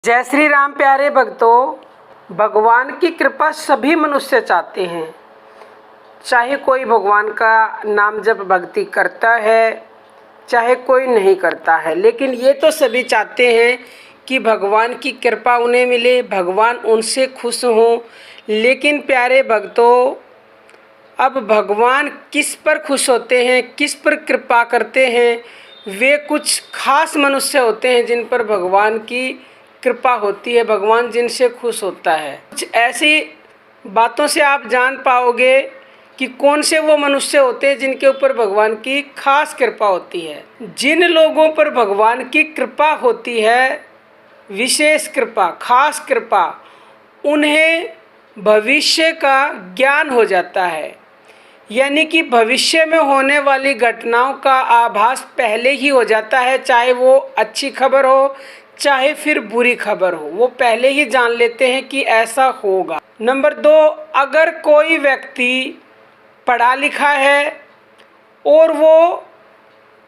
जय श्री राम प्यारे भक्तों, भगवान की कृपा सभी मनुष्य चाहते हैं। चाहे कोई भगवान का नाम जप भक्ति करता है, चाहे कोई नहीं करता है, लेकिन ये तो सभी चाहते हैं कि भगवान की कृपा उन्हें मिले, भगवान उनसे खुश हों। लेकिन प्यारे भक्तों, अब भगवान किस पर खुश होते हैं, किस पर कृपा करते हैं? वे कुछ खास मनुष्य होते हैं जिन पर भगवान की कृपा होती है, भगवान जिनसे खुश होता है। कुछ ऐसी बातों से आप जान पाओगे कि कौन से वो मनुष्य होते हैं जिनके ऊपर भगवान की खास कृपा होती है। जिन लोगों पर भगवान की कृपा होती है, विशेष कृपा, खास कृपा, उन्हें भविष्य का ज्ञान हो जाता है। यानी कि भविष्य में होने वाली घटनाओं का आभास पहले ही हो जाता है, चाहे वो अच्छी खबर हो चाहे फिर बुरी खबर हो, वो पहले ही जान लेते हैं कि ऐसा होगा। नंबर 2, अगर कोई व्यक्ति पढ़ा लिखा है और वो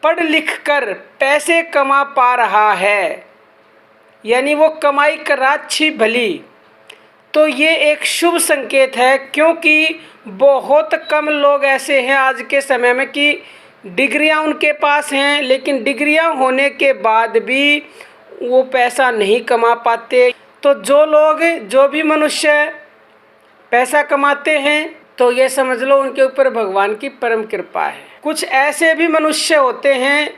पढ़ लिख कर पैसे कमा पा रहा है, यानी वो कमाई कर रहा अच्छी भली, तो ये एक शुभ संकेत है। क्योंकि बहुत कम लोग ऐसे हैं आज के समय में कि डिग्रियां उनके पास हैं, लेकिन डिग्रियां होने के बाद भी वो पैसा नहीं कमा पाते। तो जो भी मनुष्य पैसा कमाते हैं, तो ये समझ लो उनके ऊपर भगवान की परम कृपा है। कुछ ऐसे भी मनुष्य होते हैं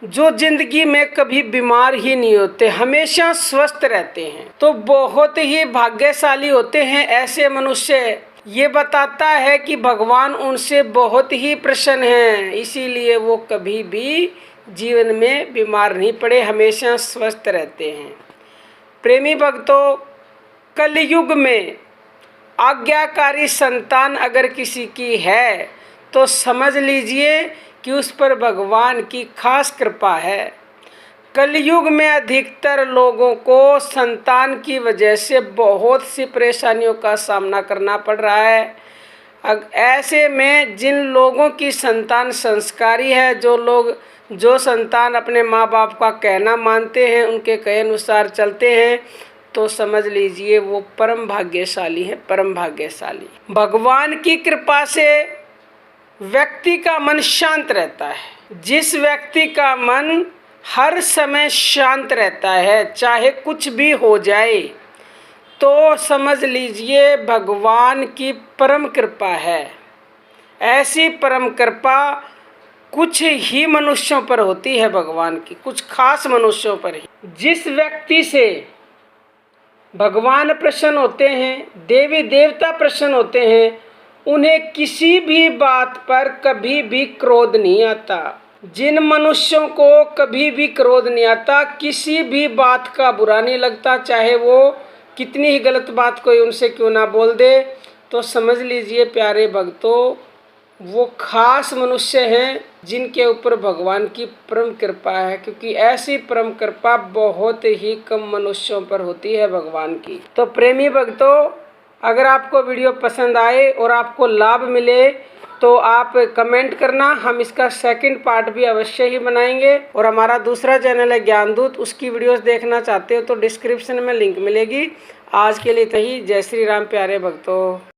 जो जिंदगी में कभी बीमार ही नहीं होते, हमेशा स्वस्थ रहते हैं, तो बहुत ही भाग्यशाली होते हैं ऐसे मनुष्य। ये बताता है कि भगवान उनसे बहुत ही प्रसन्न हैं, इसीलिए वो कभी भी जीवन में बीमार नहीं पड़े, हमेशा स्वस्थ रहते हैं। प्रेमी भक्तों, कलयुग में आज्ञाकारी संतान अगर किसी की है तो समझ लीजिए कि उस पर भगवान की खास कृपा है। कलयुग में अधिकतर लोगों को संतान की वजह से बहुत सी परेशानियों का सामना करना पड़ रहा है। ऐसे में जिन लोगों की संतान संस्कारी है, जो संतान अपने माँ बाप का कहना मानते हैं, उनके कहे अनुसार चलते हैं, तो समझ लीजिए वो परम भाग्यशाली है, परम भाग्यशाली। भगवान की कृपा से व्यक्ति का मन शांत रहता है। जिस व्यक्ति का मन हर समय शांत रहता है, चाहे कुछ भी हो जाए, तो समझ लीजिए भगवान की परम कृपा है। ऐसी परम कृपा कुछ ही मनुष्यों पर होती है, भगवान की कुछ खास मनुष्यों पर ही। जिस व्यक्ति से भगवान प्रसन्न होते हैं, देवी देवता प्रसन्न होते हैं, उन्हें किसी भी बात पर कभी भी क्रोध नहीं आता। जिन मनुष्यों को कभी भी क्रोध नहीं आता, किसी भी बात का बुरा नहीं लगता, चाहे वो कितनी ही गलत बात कोई उनसे क्यों ना बोल दे, तो समझ लीजिए प्यारे भक्तों, वो खास मनुष्य हैं जिनके ऊपर भगवान की परम कृपा है। क्योंकि ऐसी परम कृपा बहुत ही कम मनुष्यों पर होती है भगवान की। तो प्रेमी भक्तों, अगर आपको वीडियो पसंद आए और आपको लाभ मिले तो आप कमेंट करना, हम इसका सेकंड पार्ट भी अवश्य ही बनाएंगे। और हमारा दूसरा चैनल है ज्ञानदूत, उसकी वीडियोस देखना चाहते हो तो डिस्क्रिप्शन में लिंक मिलेगी। आज के लिए यही। जय श्री राम प्यारे भक्तों।